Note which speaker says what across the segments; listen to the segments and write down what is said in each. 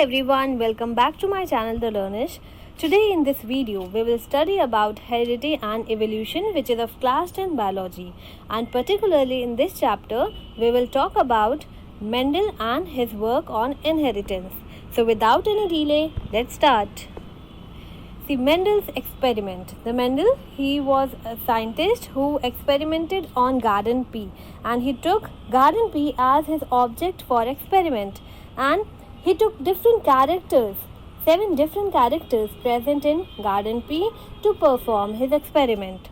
Speaker 1: everyone, welcome back to my channel The Learnish. Today in this video we will study about heredity and evolution, which is of class 10 biology, and particularly in this chapter we will talk about Mendel and his work on inheritance. So without any delay, let's start. See, Mendel's experiment. Mendel, he was a scientist who experimented on garden pea, and he took garden pea as his object for experiment, and he took different characters, 7 different characters present in garden pea to perform his experiment.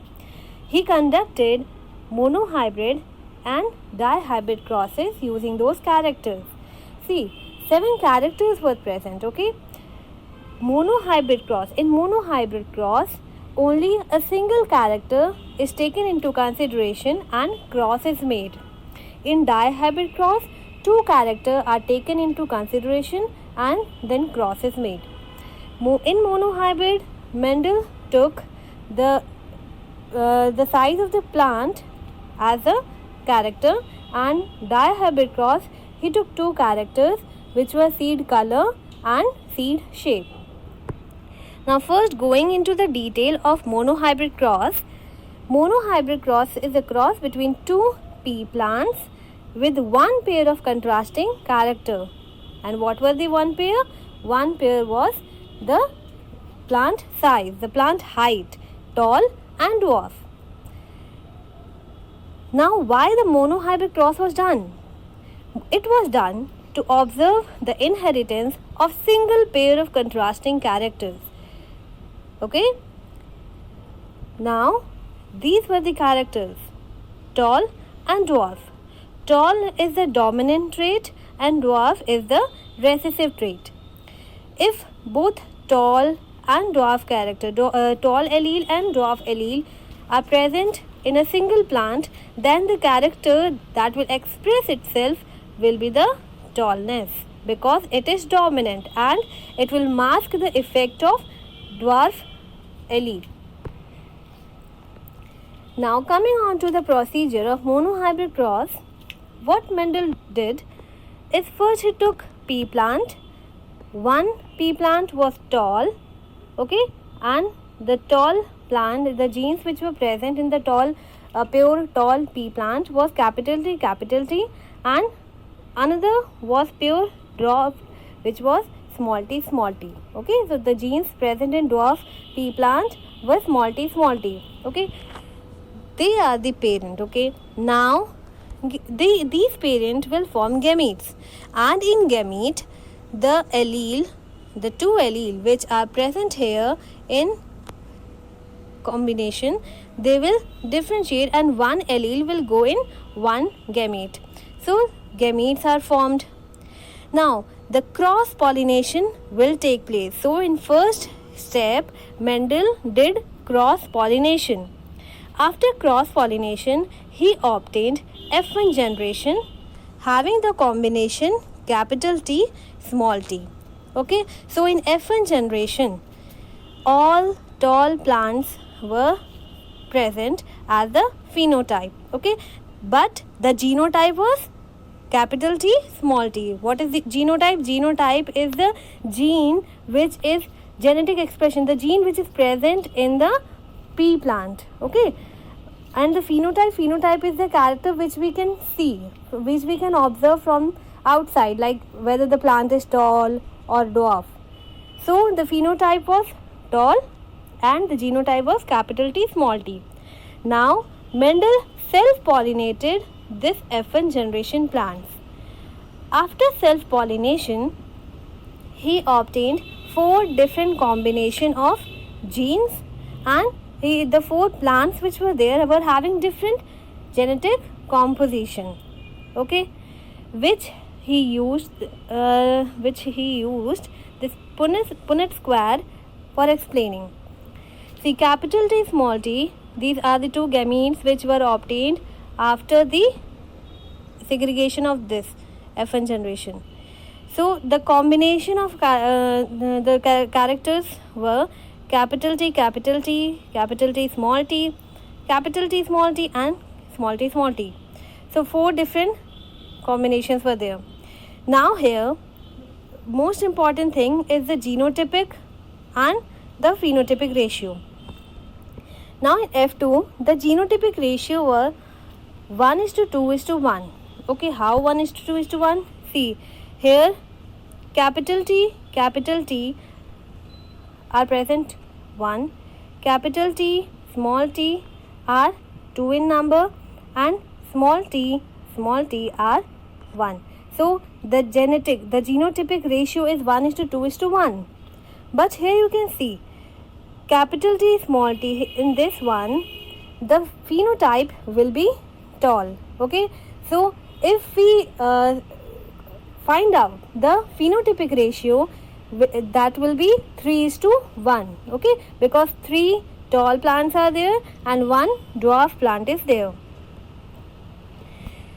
Speaker 1: He conducted monohybrid and dihybrid crosses using those characters. See, 7 characters were present, okay? Monohybrid cross. In monohybrid cross, only a single character is taken into consideration and cross is made. In dihybrid cross, 2 characters are taken into consideration and then cross is made. In monohybrid, Mendel took the size of the plant as a character, and dihybrid cross, he took 2 characters which were seed color and seed shape. Now first, going into the detail of monohybrid cross. Monohybrid cross is a cross between 2 pea plants with 1 pair of contrasting character. And what was the 1 pair? 1 pair was the plant size, the plant height, tall and dwarf. Now why the monohybrid cross was done? It was done to observe the inheritance of single pair of contrasting characters. Okay? Now, these were the characters, tall and dwarf. Tall is the dominant trait and dwarf is the recessive trait. If both tall and dwarf character, tall allele and dwarf allele are present in a single plant, then the character that will express itself will be the tallness, because it is dominant and it will mask the effect of dwarf allele. Now coming on to the procedure of monohybrid cross, what Mendel did is first he took pea plant. 1 pea plant was tall, okay, and the tall plant, the genes which were present in the pure tall pea plant was capital T, and another was pure dwarf, which was small t. Okay, so the genes present in dwarf pea plant were small t. Okay, they are the parent. Okay, now these parent will form gametes, and in gamete the allele, the 2 allele which are present here in combination, they will differentiate and 1 allele will go in 1 gamete. So gametes are formed. Now the cross pollination will take place. So in first step, Mendel did cross pollination. After cross pollination, he obtained F1 generation having the combination capital T, small t. Okay, so in F1 generation, all tall plants were present as the phenotype. Okay, but the genotype was capital T, small t. What is the genotype? Genotype is the gene which is genetic expression, the gene which is present in the pea plant. Okay, and the phenotype is the character which we can see, which we can observe from outside, like whether the plant is tall or dwarf. So the phenotype was tall and the genotype was capital T, small t. Now Mendel self-pollinated this F1 generation plants. After self-pollination, he obtained 4 different combination of genes, and the 4 plants which were there were having different genetic composition. Okay, which he used this Punnett square for explaining. See, capital T, small t, these are the 2 gametes which were obtained after the segregation of this F1 generation. So the combination of the characters were capital T, capital T, capital T, small t, capital T, small t, and small t. So 4 different combinations were there. Now here most important thing is the genotypic and the phenotypic ratio. Now in F2 the genotypic ratio were 1:2:1. Okay, how 1:2:1? See here, capital T are present 1, capital T, small t are 2 in number, and small t are 1. So the genotypic ratio is 1:2:1. But here you can see capital T, small t, in this one the phenotype will be tall. Okay, so if we find out the phenotypic ratio, that will be 3:1. Okay, because 3 tall plants are there and 1 dwarf plant is there.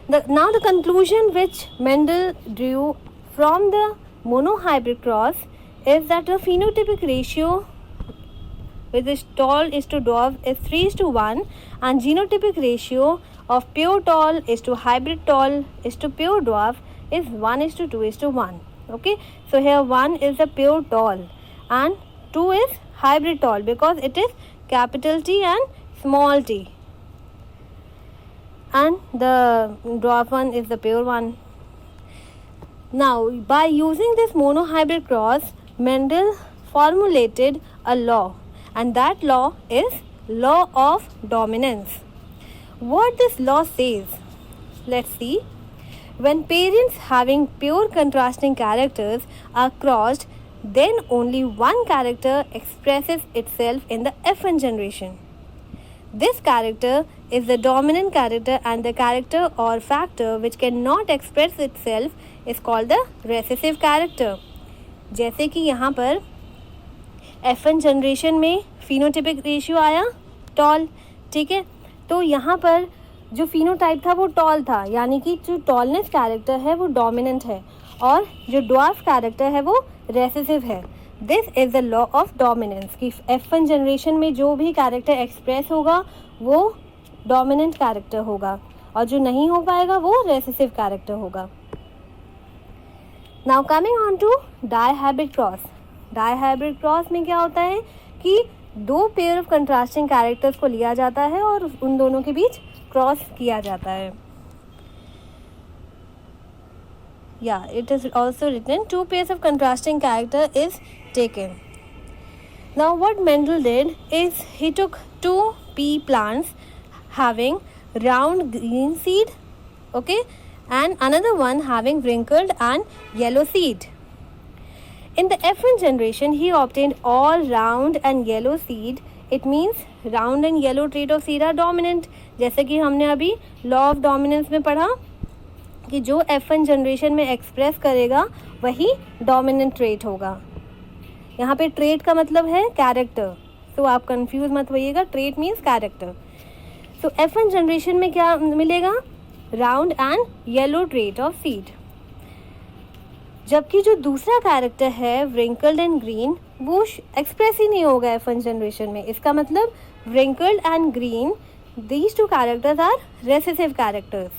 Speaker 1: Now the conclusion which Mendel drew from the monohybrid cross is that the phenotypic ratio with this tall is to dwarf is 3:1, and genotypic ratio of pure tall is to hybrid tall is to pure dwarf is 1:2:1. Okay, so here 1 is the pure tall and 2 is hybrid tall because it is capital T and small t, and the dwarf one is the pure one. Now by using this monohybrid cross, Mendel formulated a law, and that law is law of dominance. What this law says, let's see. When parents having pure contrasting characters are crossed, then only one character expresses itself in the F1 generation. This character is the dominant character, and the character or factor which cannot express itself is called the recessive character. जैसे कि यहाँ पर F1 generation में phenotypic ratio आया toll. ठीक है, तो यहाँ पर जो फिनोटाइप था वो टॉल था, यानी कि जो टॉलनेस कैरेक्टर है वो डोमिनेंट है और जो ड्वार्फ कैरेक्टर है वो रेसेसिव है. This is the law of dominance कि F1 जनरेशन में जो भी कैरेक्टर एक्सप्रेस होगा वो डोमिनेंट कैरेक्टर होगा और जो नहीं हो पाएगा वो रेसेसिव कैरेक्टर होगा. Now coming on to dihybrid cross. Dihybrid cross में क्या होता है कि 2 पेयर ऑफ कंट्रास्टिंग कैरेक्टर्स को लिया जाता है और उन दोनों के बीच क्रॉस किया जाता है. Yeah, it is also written 2 pairs of contrasting character is taken. Now what Mendel did is he took 2 pea plants having round green seed, okay, and another one having wrinkled and yellow seed. In the F1 generation he obtained all round and yellow seed. It means round and yellow trait of seed are dominant. जैसे कि हमने अभी law of dominance में पढ़ा कि जो F1 generation में express करेगा वही डोमिनेंट ट्रेट होगा. यहाँ पे ट्रेट का मतलब है कैरेक्टर, तो आप कंफ्यूज मत होइएगा. Trait means character. So F1 generation में क्या मिलेगा? Round and yellow trait of seed. जबकि जो दूसरा कैरेक्टर है व्रिंकल्ड एंड ग्रीन वो एक्सप्रेस ही नहीं होगा F1 जनरेशन में. इसका मतलब wrinkled and green, these 2 characters are recessive characters.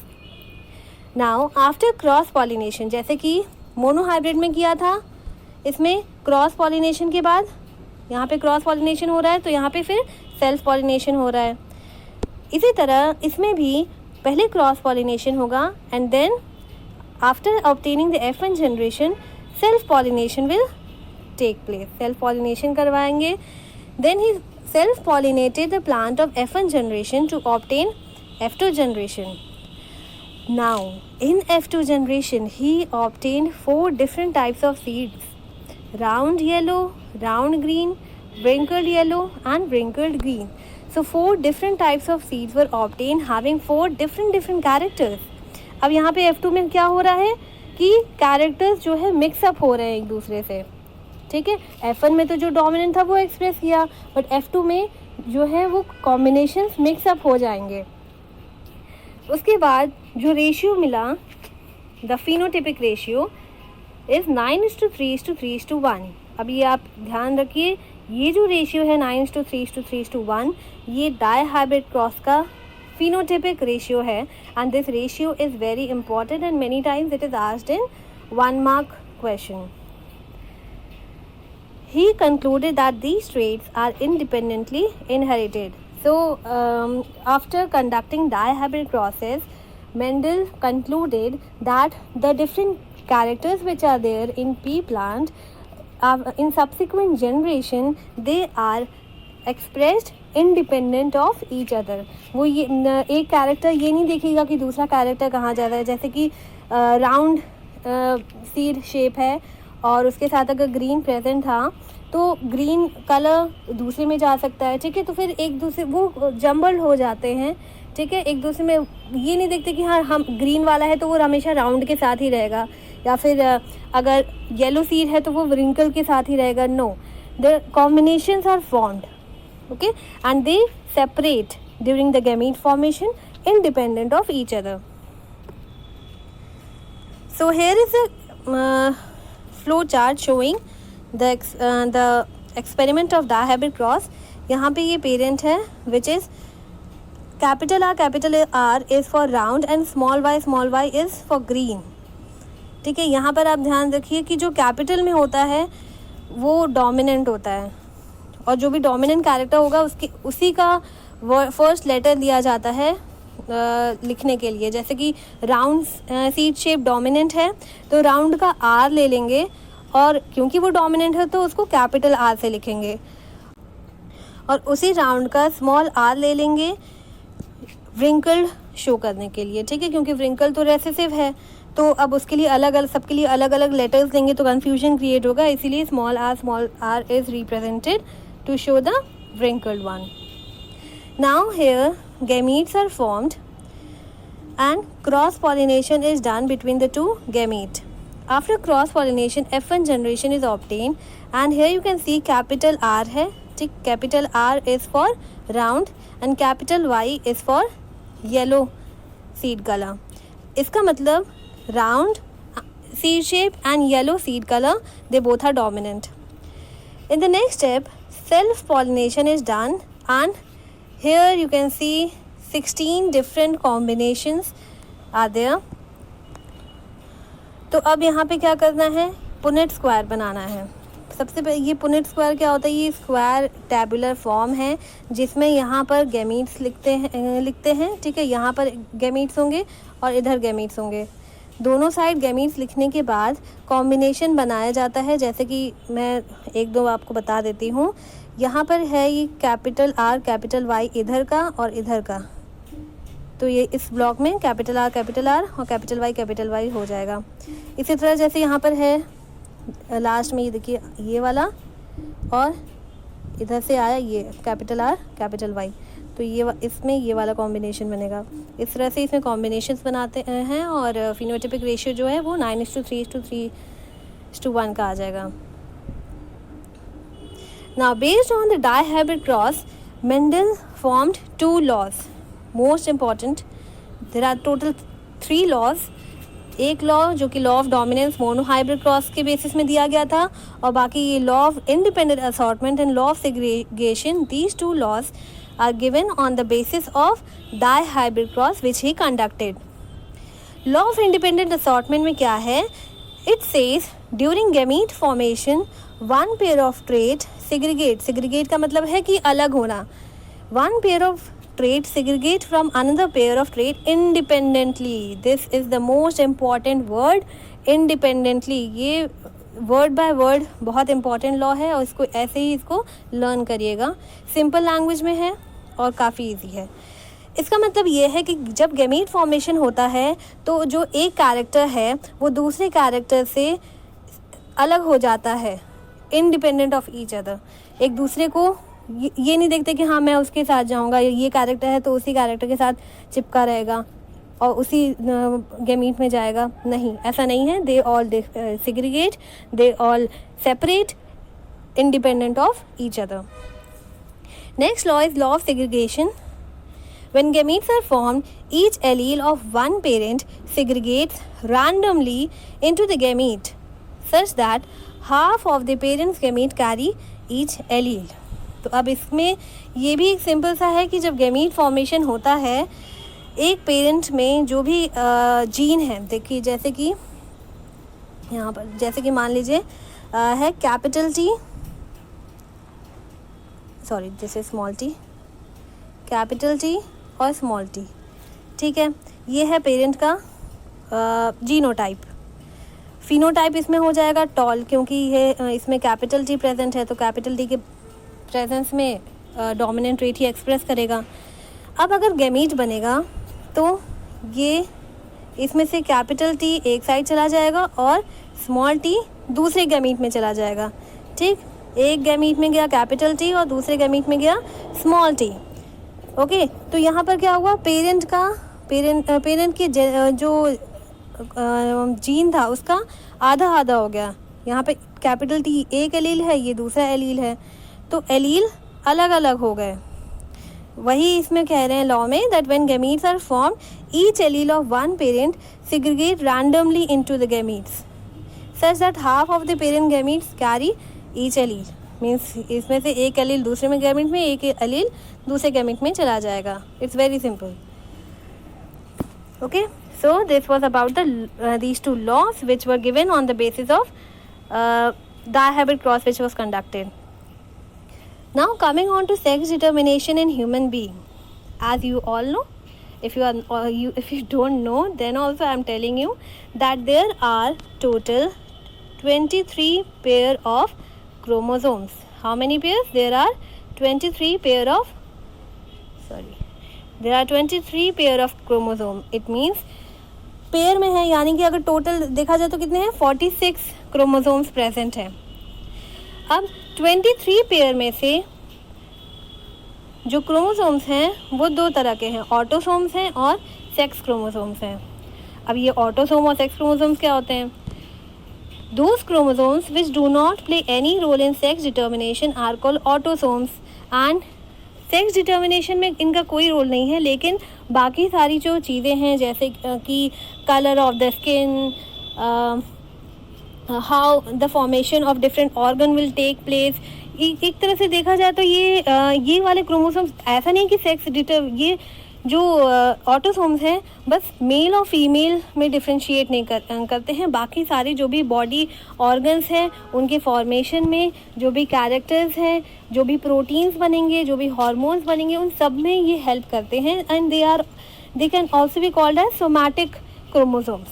Speaker 1: Now after cross pollination, जैसे कि मोनोहाइब्रिड में किया था, इसमें क्रॉस पॉलिनेशन के बाद यहाँ पे क्रॉस पॉलिनेशन हो रहा है तो यहाँ पे फिर सेल्फ पॉलिनेशन हो रहा है. इसी तरह इसमें भी पहले क्रॉस पॉलिनेशन होगा and then after obtaining the F1 generation self pollination will take place. Self pollination करवाएंगे. Then he self-pollinated the plant of F1 generation to obtain F2 generation. Now, in F2 generation, he obtained 4 different types of seeds: round yellow, round green, wrinkled yellow, and wrinkled green. So, 4 different types of seeds were obtained having 4 different characters. अब यहाँ पे F2 में क्या हो रहा है कि characters जो है मिक्सअप हो रहे हैं एक दूसरे से. ठीक है, F1 में तो जो डोमिनेंट था वो एक्सप्रेस किया, बट F2 में जो है वो कॉम्बिनेशंस मिक्सअप हो जाएंगे. उसके बाद जो रेशियो मिला, द फिनोटिपिक रेशियो इज़ 9:3:3:1. अब ये आप ध्यान रखिए, ये जो रेशियो है 9:3:3:1 ये डायहाइब्रिड क्रॉस का फिनोटिपिक रेशियो है. And this ratio is very important and many times it is asked in 1 mark question. he concluded that these traits are independently inherited. So after conducting dihybrid crosses, Mendel concluded that the different characters which are there in pea plant, in subsequent generation, they are expressed independent of each other. वो ये एक character ये नहीं देखेगा कि दूसरा character कहाँ जा रहा है. जैसे कि राउंड सीड शेप है और उसके साथ अगर ग्रीन प्रेजेंट था तो ग्रीन कलर दूसरे में जा सकता है. ठीक है, तो फिर एक दूसरे वो जम्बल्ड हो जाते हैं. ठीक है, एक दूसरे में ये नहीं देखते कि हाँ हम ग्रीन वाला है तो वो हमेशा राउंड के साथ ही रहेगा, या फिर अगर येलो सीड है तो वो रिंकल के साथ ही रहेगा. No, the combinations are formed, okay, and they separate during the gamete formation independent of each other. So here is a flow chart showing the experiment of dihybrid cross. यहाँ पे ये parent है which is capital R is for round and small y is for green. ठीक है, यहाँ पर आप ध्यान रखिए कि जो कैपिटल में होता है वो डोमिनेंट होता है और जो भी डोमिनेंट कैरेक्टर होगा उसी का फर्स्ट लेटर दिया जाता है लिखने के लिए. जैसे कि राउंड सीड शेप डोमिनेंट है तो राउंड का आर ले लेंगे और क्योंकि वो डोमिनेंट है तो उसको कैपिटल आर से लिखेंगे, और उसी राउंड का स्मॉल आर ले लेंगे व्रिंकल्ड शो करने के लिए. ठीक है, क्योंकि व्रिंकल तो रेसेसिव है तो अब उसके लिए अलग अलग सबके लिए अलग अलग लेटर्स देंगे तो कन्फ्यूजन क्रिएट होगा. इसीलिए small r is represented to show the wrinkled one. Now here gametes are formed and cross pollination is done between the two gametes. After cross pollination F1 generation is obtained and here you can see capital R है. ठीक, capital R is for round and capital Y is for yellow seed color. इसका मतलब round seed shape and yellow seed color, they both are dominant. In the next step self pollination is done and here you can see 16 different combinations are there. तो अब यहाँ पे क्या करना है, Punnett square बनाना है. सबसे पहले ये पुनेट स्क्वायर क्या होता है, ये स्क्वायर टेबुलर फॉर्म है जिसमें यहाँ पर गैमीट्स लिखते हैं. ठीक है, यहाँ पर गैमीट्स होंगे और इधर गैमीट्स होंगे. दोनों साइड गैमीट्स लिखने के बाद कॉम्बिनेशन बनाया जाता है. जैसे कि मैं एक दो आपको बता देती हूँ. यहाँ पर है ये कैपिटल आर कैपिटल वाई इधर का और इधर का, तो ये इस ब्लॉक में कैपिटल आर और कैपिटल वाई हो जाएगा. इसी तरह जैसे यहाँ पर है लास्ट में ये देखिए ये वाला और इधर से आया ये कैपिटल आर कैपिटल वाई, तो ये इसमें ये वाला कॉम्बिनेशन बनेगा. इस तरह से इसमें कॉम्बिनेशंस बनाते हैं और फिनोटाइपिक रेशियो जो है वो 9:3:3:1 का आ जाएगा. Now based on the dihybrid cross, Mendel formed two laws. Most important, there are total 3 laws. एक लॉ जो कि law of dominance monohybrid cross के बेसिस में दिया गया था और बाकी ये law of independent assortment and law of segregation, these 2 laws are given on the basis of dihybrid cross which he conducted. Law of independent assortment में क्या है, it says during gamete formation one pair of trait segregate का मतलब है कि अलग होना. One pair of trait segregate from another pair of trait independently. This is the most important word, independently. ये वर्ड बाय वर्ड बहुत important law है और इसको ऐसे ही इसको लर्न करिएगा. सिंपल लैंग्वेज में है और काफ़ी इजी है. इसका मतलब ये है कि जब गैमीट फॉर्मेशन होता है तो जो एक कैरेक्टर है वो दूसरे कैरेक्टर से अलग हो जाता है, इंडिपेंडेंट ऑफ ईच अदर. एक दूसरे को ये नहीं देखते कि हाँ मैं उसके साथ जाऊँगा, ये कैरेक्टर है तो उसी कैरेक्टर के साथ चिपका रहेगा और उसी गैमीट में जाएगा. नहीं, ऐसा नहीं है. They all segregate, they all separate independent of each other. Next law is law of segregation. When gametes are formed, each allele of one parent segregates randomly into the gamete such that half of the parent's gamete carry each allele. तो अब इसमें ये भी एक simple सा है कि जब गैमीट फॉर्मेशन होता है एक पेरेंट में जो भी जीन है, देखिए जैसे कि यहाँ पर जैसे कि मान लीजिए है capital T sorry this is small T, capital T और स्मॉल टी, ठीक है। ये है पेरेंट का जीनोटाइप। फिनोटाइप इसमें हो जाएगा टॉल, क्योंकि ये इसमें कैपिटल टी प्रेजेंट है, तो कैपिटल टी के प्रेजेंस में डोमिनेंट ट्रेट ही एक्सप्रेस करेगा। अब अगर गैमीट बनेगा तो ये इसमें से कैपिटल टी एक साइड चला जाएगा और स्मॉल टी दूसरे गैमीट में चला जाएगा, ठीक। एक गैमीट में गया कैपिटल टी और दूसरे गैमीट में गया स्मॉल टी, ओके। तो यहाँ पर क्या हुआ, पेरेंट की जो जीन था उसका आधा आधा हो गया। यहाँ पे कैपिटल टी एक एलील है, ये दूसरा एलील है, तो एलील अलग अलग हो गए। वही इसमें कह रहे हैं लॉ में that when gametes are formed each allele of one parent segregate randomly into the gametes such that half of the parent gametes carry each allele. Means इसमें से एक एलील दूसरे में गैमीट में, एक एलील दूसरे गैमीट में चला जाएगा। It's very simple, okay. So this was about these two laws which were given on the basis of dihybrid cross which was conducted. Now coming on to sex determination in human being, as you all know, if you don't know, then also I am telling you that there are total 23 pair of chromosomes. How many pairs? There are 23 pair of there are 23 pair of chromosome. It means pair में है, यानी कि अगर total देखा जाए तो कितने हैं, 46 क्रोमोसोम्स प्रेजेंट हैं। अब 23 पेयर में से जो क्रोमोसोम्स हैं वो दो तरह के हैं, ऑटोसोम्स हैं और सेक्स क्रोमोसोम्स हैं। अब ये ऑटोसोम और सेक्स क्रोमोसोम्स क्या होते हैं? Those chromosomes which do not play any role in sex determination are called autosomes, and sex determination में इनका कोई रोल नहीं है, लेकिन बाकी सारी जो चीज़ें हैं जैसे कि colour of the skin, how the formation of different organ will take place, एक तरह से देखा जाए तो ये वाले क्रोमोसोम्स ऐसा नहीं कि ये जो ऑटोसोम्स हैं बस मेल और फीमेल में डिफ्रेंशिएट नहीं करते हैं। बाकी सारी जो भी बॉडी ऑर्गन्स हैं उनके फॉर्मेशन में, जो भी कैरेक्टर्स हैं, जो भी प्रोटीन्स बनेंगे, जो भी हार्मोन्स बनेंगे, उन सब में ये हेल्प करते हैं। And they can also be called as somatic chromosomes.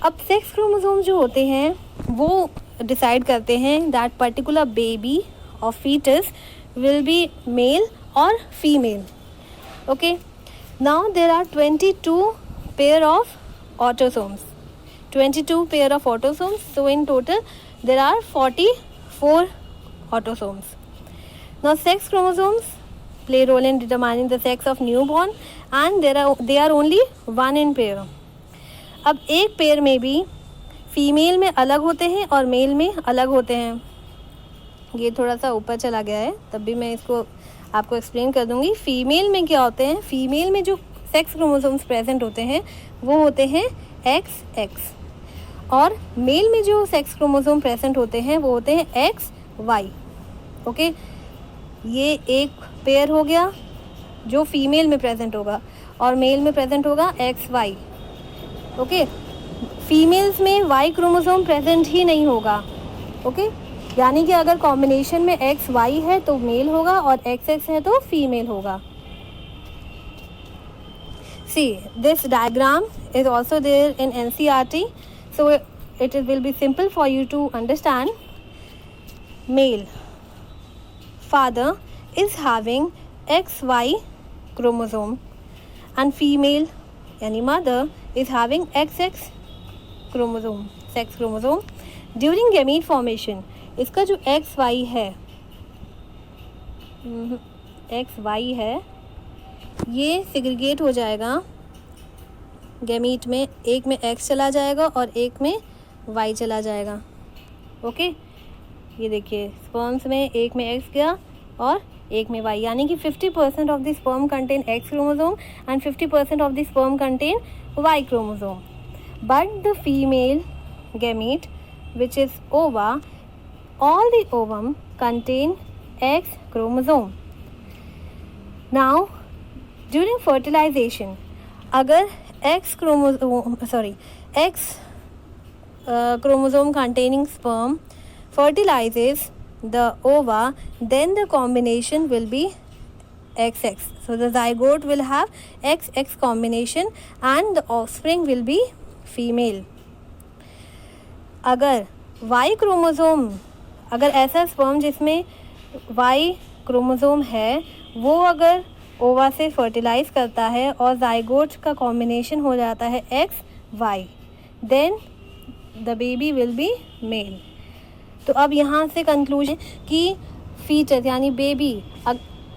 Speaker 1: अब सेक्स क्रोमोसोम्स जो होते हैं वो डिसाइड करते हैं दैट पर्टिकुलर बेबी और फीटस विल बी मेल और female, okay. Now there are 22 pair of autosomes, 22 pair of autosomes, so in total there are 44 autosomes. Now sex chromosomes play role in determining the sex of newborn and they are only one in pair. अब एक pair में भी female में अलग होते हैं और mail में अलग होते हैं। ये थोड़ा सा ऊपर चला गया है, तब भी मैं इसको आपको एक्सप्लेन कर दूंगी। फीमेल में क्या होते हैं, फीमेल में जो सेक्स क्रोमोसोम्स प्रेजेंट होते हैं वो होते हैं XX, और मेल में जो सेक्स क्रोमोसोम प्रेजेंट होते हैं वो होते हैं XY, ओके। ये एक पेयर हो गया जो फीमेल में प्रेजेंट होगा और मेल में प्रेजेंट होगा XY, ओके। फीमेल्स में Y क्रोमोसोम प्रेजेंट ही नहीं होगा, ओके। यानी कि अगर कॉम्बिनेशन में XY है तो मेल होगा और XX है तो फीमेल होगा। See, this diagram is also there in NCERT, so it will be simple for you to understand. Male father is having XY chromosome and female यानी mother is having XX chromosome, sex chromosome. During gamete formation इसका जो XY है ये segregate हो जाएगा gamete में, एक में X चला जाएगा और एक में Y चला जाएगा, ओके। ये देखिए स्पर्म्स में एक में X गया और एक में Y, यानी कि 50% of the sperm contain X chromosome and 50% of the sperm contain Y chromosome, but the female gamete which is ओवा, all the ovum contain X chromosome. Now during fertilization अगर X chromosome containing sperm fertilizes the ova, then the combination will be XX. So the zygote will have XX combination and the offspring will be female. अगर Y chromosome, अगर ऐसा sperm जिसमें Y chromosome है वो अगर ओवा से fertilise करता है और जाइगोट का कॉम्बिनेशन हो जाता है XY, then the baby will be male. तो अब यहाँ से कंक्लूजन कि फीचर्स यानी बेबी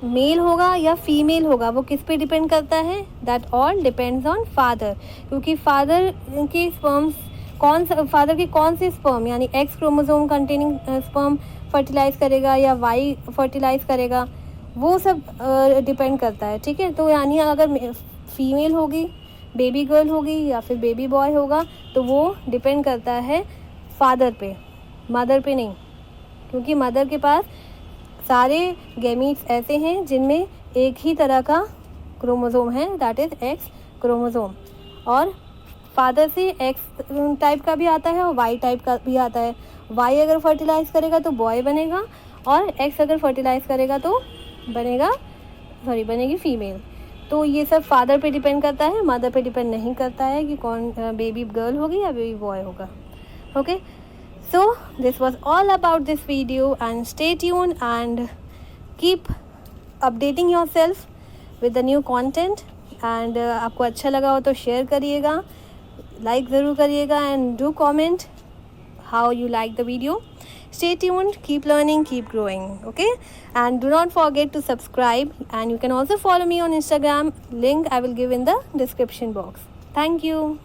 Speaker 1: मेल होगा या फीमेल होगा वो किस पे डिपेंड करता है. That all depends on father, क्योंकि फादर के स्पर्म्स फादर के कौन से स्पर्म यानी X chromosome containing sperm fertilise करेगा या वाई फर्टिलाइज करेगा, वो सब डिपेंड करता है. ठीक है, तो यानी अगर फीमेल होगी, बेबी गर्ल होगी या फिर बेबी बॉय होगा तो वो डिपेंड करता है फादर पे, मदर पे नहीं, क्योंकि मदर के पास सारे गैमीट्स ऐसे हैं जिनमें एक ही तरह का क्रोमोसोम है, दैट इज़ एक्स क्रोमोसोम. और फादर से एक्स टाइप का भी आता है और वाई टाइप का भी आता है. वाई अगर फर्टिलाइज करेगा तो बॉय बनेगा और एक्स अगर फर्टिलाइज करेगा तो बनेगी फीमेल. तो ये सब फादर पे डिपेंड करता है, मदर पे डिपेंड नहीं करता है कि कौन बेबी गर्ल होगी या बेबी बॉय होगा. Okay, so this was all about this video and stay tuned and keep updating yourself with the new content. and आपको अच्छा लगा हो तो शेयर करिएगा, लाइक ज़रूर करिएगा and do comment how you like the video. Stay tuned, keep learning, keep growing. Okay, and do not forget to subscribe, and you can also follow me on Instagram. Link I will give in the description box. Thank you.